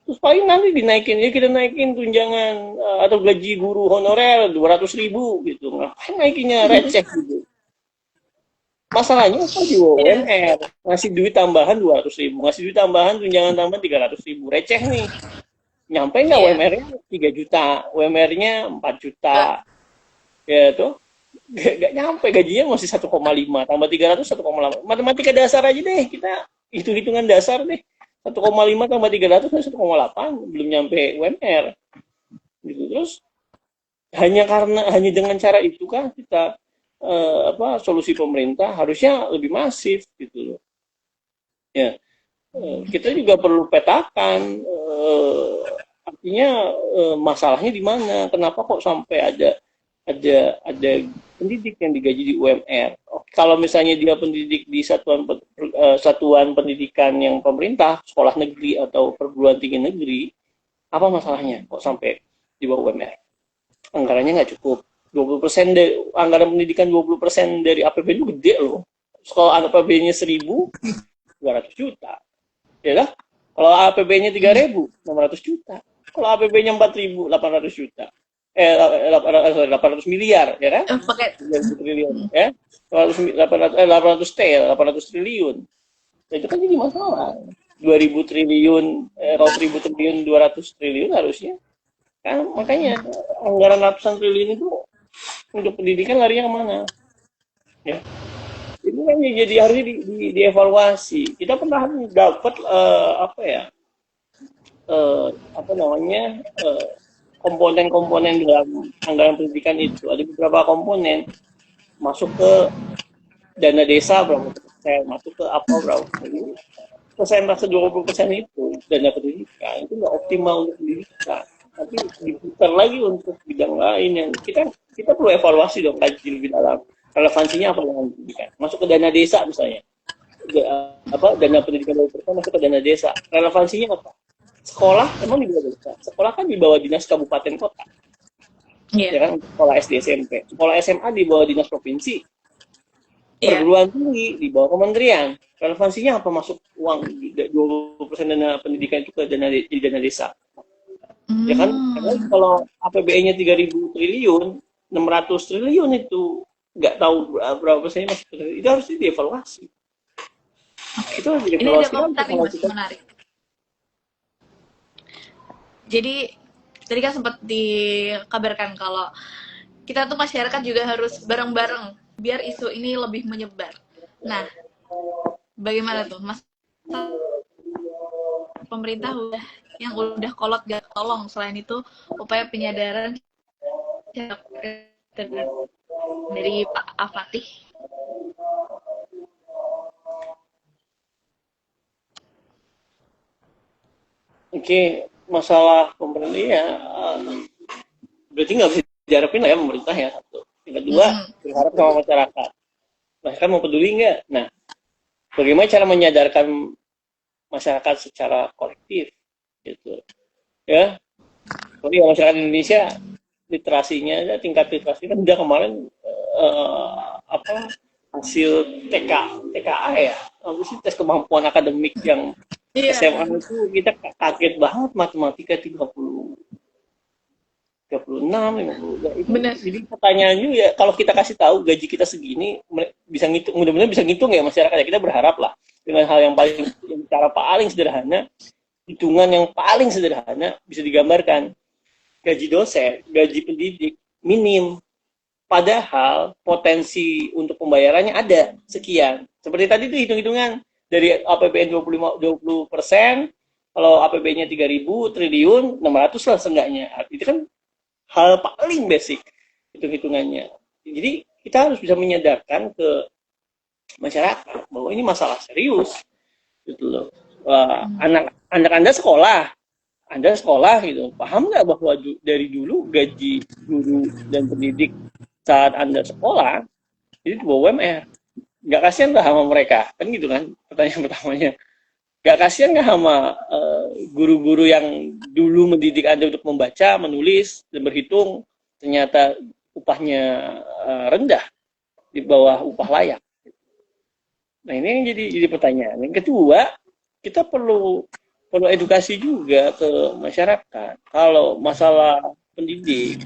terus paling nanti dinaikin ya kita naikin tunjangan atau gaji guru honorer 200.000 gitu. Ngapain naikinnya receh gitu? Masalahnya apa di UMR ngasih duit tambahan 200.000, ngasih duit tambahan tunjangan tambahan 300.000, receh nih. Nyampe nggak UMR-nya 3 juta, UMR-nya 4 juta, ya tuh nggak nyampe, gajinya masih 1,5 tambah 300 1,8. Matematika dasar aja deh, kita hitung-hitungan dasar deh, 1,5 tambah 300 1,8, belum nyampe UMR gitu. Terus hanya dengan cara itu kan kita solusi pemerintah harusnya lebih masif gitu loh ya. Kita juga perlu petakan artinya masalahnya di mana, kenapa kok sampai ada pendidik yang digaji di UMR. Kalau misalnya dia pendidik di satuan pendidikan yang pemerintah, sekolah negeri atau perguruan tinggi negeri, apa masalahnya kok sampai di bawah UMR? Anggarannya nggak cukup. 20% dari anggaran pendidikan, 20% dari APBN itu gede loh. Kalau APBN-nya 1.000, 200 juta. Ya lah, kalau APB-nya 3.000, 600 juta. Kalau APB-nya 4.000, 800 juta. 800 miliar, ya kan? Pakai 3.000 triliun, ya. 800 T, 800 triliun. Nah, itu kan jadi masalah. 2.000 triliun, 1.000 triliun, 200 triliun harusnya. Kan makanya anggaran ratusan triliun itu untuk pendidikan larinya kemana? Ya. Ini kan jadi harusnya dievaluasi. Kita pernah dapat apa ya? Apa namanya? Komponen-komponen dalam anggaran pendidikan itu ada beberapa komponen masuk ke dana desa berapa persen, masuk ke apa berapa persen. Persentase 20% itu dana pendidikan itu nggak optimal untuk pendidikan, tapi diputar lagi untuk bidang lain yang kita perlu evaluasi dong, kaji lebih dalam relevansinya apa dengan pendidikan. Masuk ke dana desa misalnya, dana pendidikan 20% masuk ke dana desa, relevansinya apa? Sekolah emang di bawah desa, sekolah kan di bawah dinas kabupaten kota, ya kan, sekolah SD SMP, sekolah SMA di bawah dinas provinsi, perguruan tinggi di bawah kementerian. Relevansinya apa masuk uang 20% dana pendidikan itu ke dana desa? Ya kan? Karena kalau APBN-nya 3.000 triliun, 600 triliun itu nggak tahu berapa persennya masuk ke itu, harus dievaluasi. Itu harus dievaluasi. Ini ada komentar yang masih menarik. Jadi tadi kan sempat dikabarkan kalau kita tuh masyarakat juga harus bareng-bareng biar isu ini lebih menyebar. Nah, bagaimana tuh, Mas? Pemerintah udah kolot gak tolong. Selain itu, upaya penyadaran dari Pak Afatih. Oke, masalah pemerintah ya, berarti nggak bisa diharapin lah ya pemerintah ya, satu. Yang kedua, berharap sama masyarakat. Masyarakat mau peduli nggak? Nah, bagaimana cara menyadarkan masyarakat secara kolektif, gitu ya? Tapi ya, masyarakat Indonesia literasinya, tingkat literasi kan udah kemarin hasil TKA ya, apa sih, tes kemampuan akademik yang SMA itu kita kaget banget, matematika 36, 50. Benar. Jadi pertanyaannya ya, kalau kita kasih tahu gaji kita segini, bisa ngitung, mudah-mudahan bisa ngitung ya masyarakat ya. Kita berharap lah dengan hal yang cara paling sederhana, hitungan yang paling sederhana bisa digambarkan. Gaji dosen, gaji pendidik minim, padahal potensi untuk pembayarannya ada sekian. Seperti tadi itu hitung-hitungan dari APBN 20%, kalau APBN-nya 3.000 triliun, 600 lah seenggaknya. Itu kan hal paling basic hitung-hitungannya. Jadi kita harus bisa menyadarkan ke masyarakat bahwa ini masalah serius, gitu loh. Anak Anda sekolah gitu, paham nggak bahwa dari dulu gaji guru dan pendidik saat Anda sekolah itu di bawah UMR? Nggak kasihan nggak sama mereka? Kan gitu kan pertanyaan pertamanya. Nggak kasihan nggak sama guru-guru yang dulu mendidik Anda untuk membaca, menulis, dan berhitung, ternyata upahnya rendah, di bawah upah layak? Nah, ini yang jadi pertanyaan. Yang kedua, kita perlu edukasi juga ke masyarakat. Kalau masalah pendidik,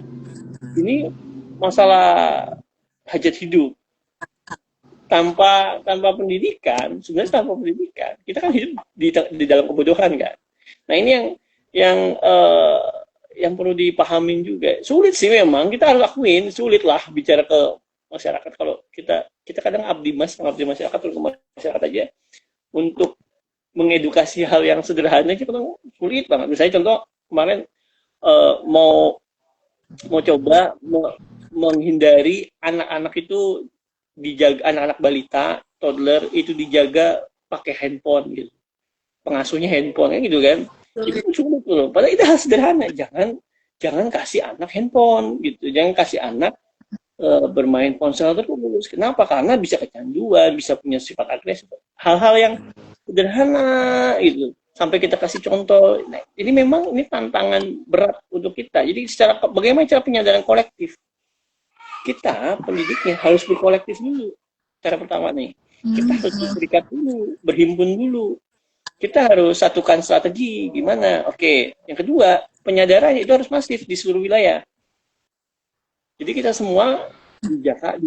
ini masalah hajat hidup. Tanpa pendidikan, sebenarnya tanpa pendidikan, kita kan hidup di dalam kebodohan kan. Nah, ini yang perlu dipahamin juga. Sulit sih memang, kita harus akuin, sulit lah bicara ke masyarakat. Kalau kita kadang ngabdi masyarakat, terus ke masyarakat aja untuk mengedukasi hal yang sederhana, kita sulit banget. Misalnya contoh kemarin mau coba menghindari anak-anak itu dijaga, anak-anak balita, toddler itu dijaga pakai handphone gitu. Pengasuhnya handphone kan gitu kan. Itu sulit loh. Padahal itu hal sederhana. Jangan kasih anak handphone gitu. Jangan kasih anak bermain ponsel terus. Kenapa? Karena bisa kecanduan, bisa punya sifat agresif. Hal-hal yang sederhana gitu. Sampai kita kasih contoh. Nah, ini memang tantangan berat untuk kita. Jadi bagaimana cara penyadaran kolektif? Kita pendidiknya harus berkolektif dulu. cara pertama nih. Kita harus berserikat dulu, berhimpun dulu. Kita harus satukan strategi gimana. Oke, yang kedua, penyadaran itu harus masif di seluruh wilayah. Jadi kita semua di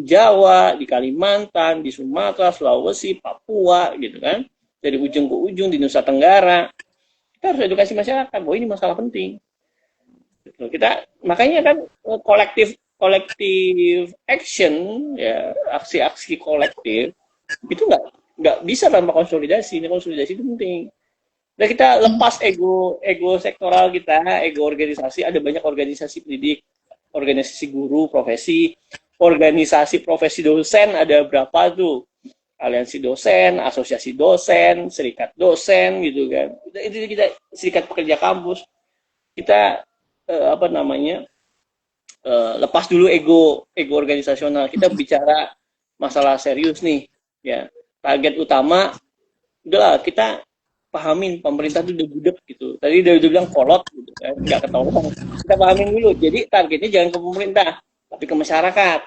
Jawa, di Kalimantan, di Sumatera, Sulawesi, Papua, gitu kan, dari ujung ke ujung di Nusa Tenggara, kita harus edukasi masyarakat bahwa ini masalah penting. Kita makanya kan kolektif kolektif action, ya, aksi-aksi kolektif itu nggak bisa tanpa konsolidasi. Ini konsolidasi itu penting. Nah, kita lepas ego sektoral kita, ego organisasi. Ada banyak organisasi pendidik, organisasi guru, organisasi profesi dosen ada berapa tuh? Aliansi dosen, asosiasi dosen, serikat dosen, gitu kan. Itu kita serikat pekerja kampus. Kita apa namanya? Lepas dulu ego organisasional. Kita bicara masalah serius nih, ya. Target utama, udahlah kita pahamin pemerintah itu udah budek gitu. Tadi udah bilang kolot gitu kan, nggak ketolong. Kita pahamin dulu. Jadi targetnya jangan ke pemerintah, tapi ke masyarakat.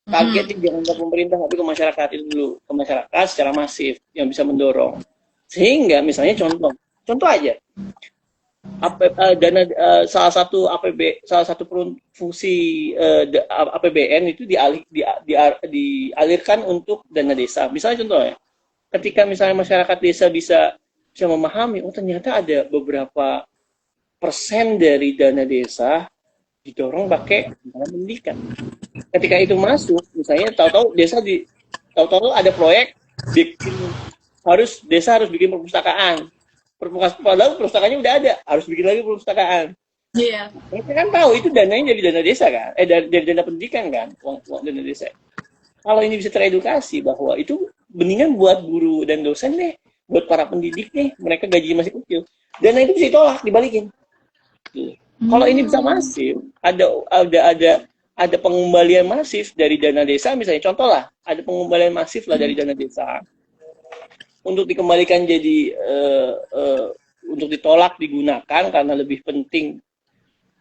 Targetnya jangan ke pemerintah, tapi ke masyarakat itu dulu. Ke masyarakat secara masif yang bisa mendorong. Sehingga misalnya contoh aja. Dana salah satu fungsi APBN itu dialirkan untuk dana desa. Misalnya contohnya, ketika misalnya masyarakat desa bisa memahami, oh ternyata ada beberapa persen dari dana desa didorong pakai dana pendidikan. Ketika itu masuk, misalnya tahu-tahu ada proyek desa harus bikin perpustakaan. Padahal perpustakaannya udah ada, harus bikin lagi perpustakaan. Iya. Mereka kan tahu itu dananya dari dana desa kan, dari dana pendidikan kan, uang dana desa. Kalau ini bisa teredukasi bahwa itu mendingan buat guru dan dosen deh, buat para pendidik nih, mereka gaji masih kecil. Dana itu bisa ditolak, dibalikin. Kalau ini bisa masif, ada pengembalian masif dari dana desa, misalnya contoh lah, ada pengembalian masif lah dari dana desa untuk dikembalikan jadi untuk ditolak digunakan karena lebih penting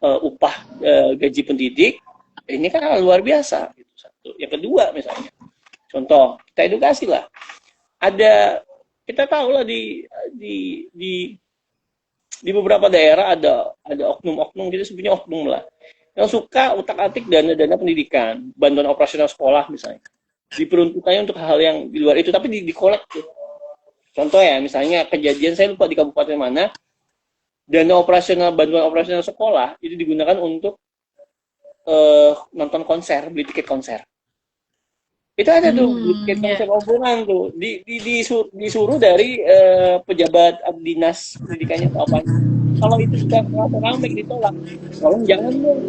upah gaji pendidik, ini kan luar biasa. Gitu, satu. Yang kedua misalnya, contoh kita edukasi lah. Kita tahu lah di beberapa daerah ada oknum-oknum, kita sebutnya oknum lah, yang suka utak-atik dana pendidikan, bantuan operasional sekolah misalnya, diperuntukkannya untuk hal yang di luar itu, tapi dikolek tuh. Contoh ya, misalnya kejadian saya lupa di kabupaten mana, bantuan operasional sekolah itu digunakan untuk nonton konser, beli tiket konser. Itu ada tuh beli tiket konser obrolan tuh, disuruh dari pejabat dinas pendidikannya atau apa. Kalau itu sudah ramai ditolak, tolong jangan dong.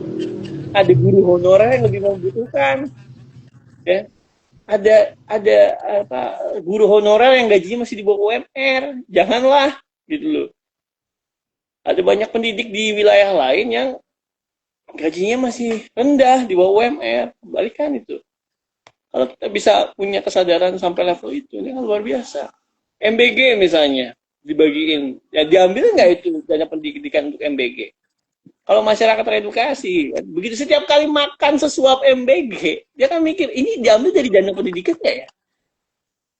Ada guru honorer yang lebih membutuhkan, ya. Ada guru honorer yang gajinya masih di bawah UMR, janganlah gitu loh. Ada banyak pendidik di wilayah lain yang gajinya masih rendah di bawah UMR, balikan itu. Kalau kita bisa punya kesadaran sampai level itu, ini kan luar biasa. MBG misalnya dibagiin, ya diambil nggak itu dana pendidikan untuk MBG? Kalau masyarakat teredukasi, begitu setiap kali makan sesuap MBG, dia kan mikir, ini diambil dari dana pendidikan nggak ya?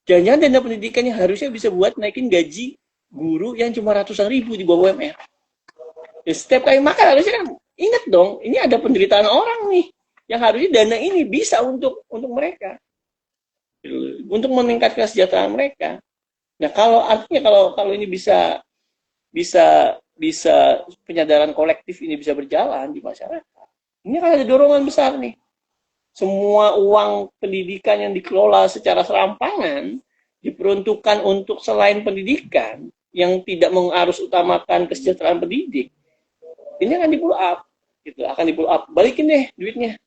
Jangan-jangan dana pendidikannya harusnya bisa buat naikin gaji guru yang cuma ratusan ribu di bawah UMR. Ya, setiap kali makan harusnya kan, ingat dong, ini ada penderitaan orang nih, yang harusnya dana ini bisa untuk mereka. Untuk meningkatkan kesejahteraan mereka. Nah, kalau ini bisa penyadaran kolektif ini bisa berjalan di masyarakat. Ini kan ada dorongan besar nih. Semua uang pendidikan yang dikelola secara serampangan diperuntukkan untuk selain pendidikan yang tidak mengarus utamakan kesejahteraan pendidik. Ini akan di-pull up, gitu. Akan di-pull up. Balikin deh duitnya.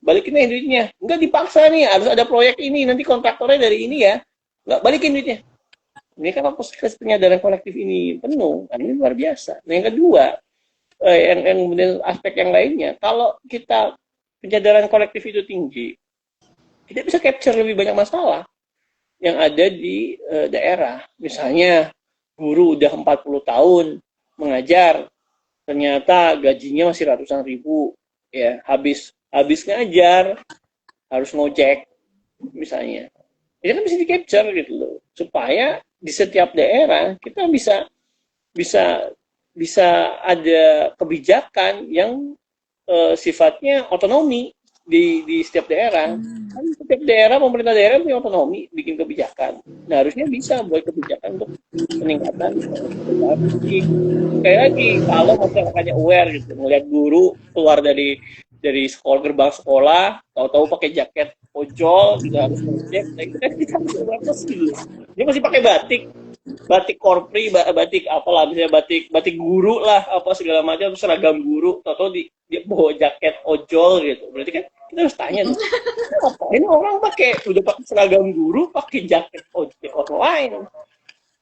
Enggak dipaksa nih, harus ada proyek ini, nanti kontraktornya dari ini ya. Enggak, balikin duitnya. Ini kan proses penyadaran kolektif ini penuh, kan ini luar biasa. Nah, yang kedua, yang kemudian aspek yang lainnya, kalau kita penyadaran kolektif itu tinggi, kita bisa capture lebih banyak masalah yang ada di daerah. Misalnya, guru udah 40 tahun mengajar, ternyata gajinya masih ratusan ribu, ya habis ngajar harus ngojek misalnya. Itu kan bisa di capture gitu loh, supaya di setiap daerah kita bisa bisa bisa ada kebijakan yang sifatnya otonomi di setiap daerah. Hmm. Kan setiap daerah, pemerintah daerah punya otonomi bikin kebijakan. Nah, harusnya bisa buat kebijakan untuk peningkatan pendataan pendidik. Sekali lagi, kalau masyarakatnya aware gitu, melihat guru keluar dari sekolah, gerbang sekolah, tahu-tahu pakai jaket ojol, juga harus ngecek, nah itu kan kita harus awareness gitu. Dia masih pakai batik, batik korpri, batik apalah, misalnya batik guru lah, apa segala macam, seragam guru, atau dia bawa jaket ojol gitu. Berarti kan kita harus tanya dong, ini orang udah pakai seragam guru, pakai jaket ojek online,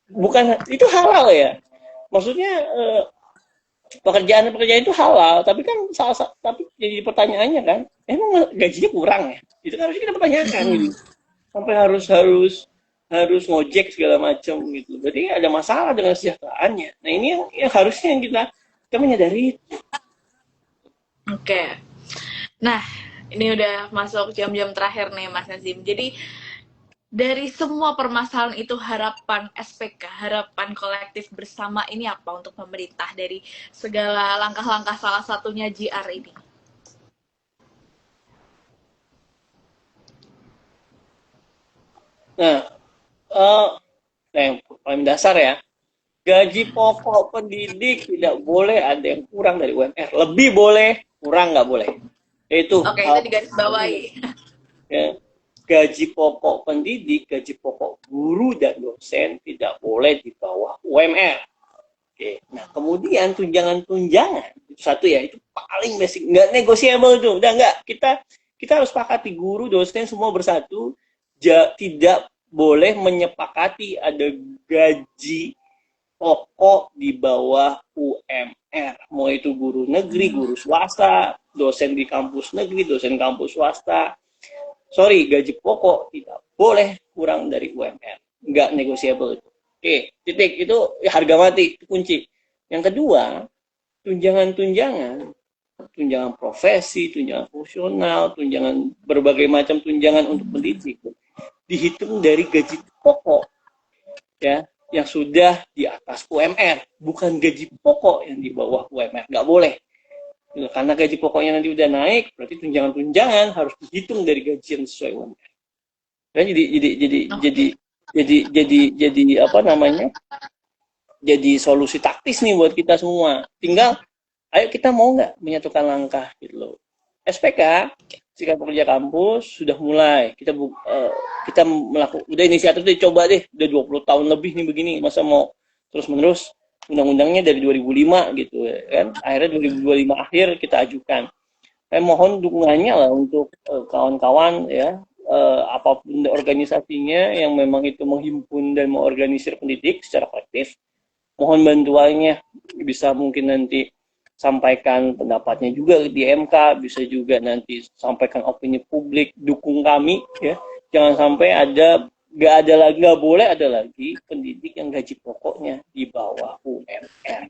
bukan itu halal ya? Maksudnya pekerjaan-pekerjaan itu halal, tapi kan tapi jadi pertanyaannya kan, emang gajinya kurang ya? Itu kan harusnya kita pertanyakan gitu. Sampai harus harus harus ngojek segala macam gitu. Berarti ada masalah dengan kesejahteraannya. Nah ini yang harusnya yang kita menyadari. Oke. Nah, ini udah masuk jam-jam terakhir nih Mas Nazim. Jadi dari semua permasalahan itu harapan SPK, harapan kolektif bersama ini apa untuk pemerintah dari segala langkah-langkah salah satunya JR ini? Nah, uh, yang paling dasar ya, gaji pokok pendidik tidak boleh ada yang kurang dari UMR. Lebih boleh, kurang nggak boleh. Itu Oke, itu di garis bawahi. ya. Gaji pokok pendidik, gaji pokok guru dan dosen tidak boleh di bawah UMR. Oke, nah kemudian tunjangan-tunjangan itu satu ya, itu paling basic, nggak negosiable tuh, udah nggak, kita harus sepakati, guru, dosen semua bersatu, tidak boleh menyepakati ada gaji pokok di bawah UMR, mau itu guru negeri, guru swasta, dosen di kampus negeri, dosen kampus swasta, sorry, gaji pokok tidak boleh kurang dari UMR, nggak negosiable itu. Oke, titik, itu harga mati, itu kunci. Yang kedua, tunjangan-tunjangan, tunjangan profesi, tunjangan fungsional, tunjangan berbagai macam tunjangan untuk pendidik, dihitung dari gaji pokok ya, yang sudah di atas UMR, bukan gaji pokok yang di bawah UMR, nggak boleh. Karena gaji pokoknya nanti udah naik, berarti tunjangan-tunjangan harus dihitung dari gaji yang sesuai UMR. Dan Oke. jadi apa namanya? Jadi solusi taktis nih buat kita semua. Tinggal ayo kita mau nggak menyatukan langkah gitu loh. SPK, Serikat Pekerja Kampus sudah mulai. Kita melakukan, udah inisiatif deh, coba deh, udah 20 tahun lebih nih begini, masa mau terus-menerus, undang-undangnya dari 2005 gitu ya kan. Akhirnya 2025 akhir kita ajukan. Saya mohon dukungannya lah untuk kawan-kawan ya, apapun organisasinya yang memang itu menghimpun dan mengorganisir pendidik secara kolektif, mohon bantuannya, bisa mungkin nanti sampaikan pendapatnya juga di MK, bisa juga nanti sampaikan opini publik, dukung kami ya, jangan sampai nggak boleh ada lagi pendidik yang gaji pokoknya di bawah UMR.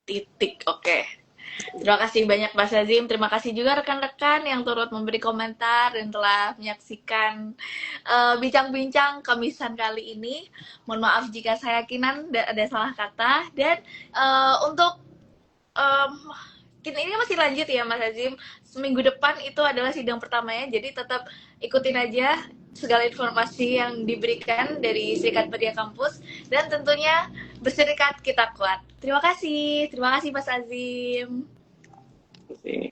Titik, oke. Terima kasih banyak Mas Azim. Terima kasih juga rekan-rekan yang turut memberi komentar dan telah menyaksikan bincang-bincang kemisan kali ini. Mohon maaf jika saya yakinan ada salah kata. Dan untuk um, ini masih lanjut ya Mas Azim. Seminggu depan itu adalah sidang pertamanya, jadi tetap ikutin aja segala informasi yang diberikan dari Serikat Pekerja Kampus, dan tentunya berserikat kita kuat. Terima kasih Mas Azim. Oke.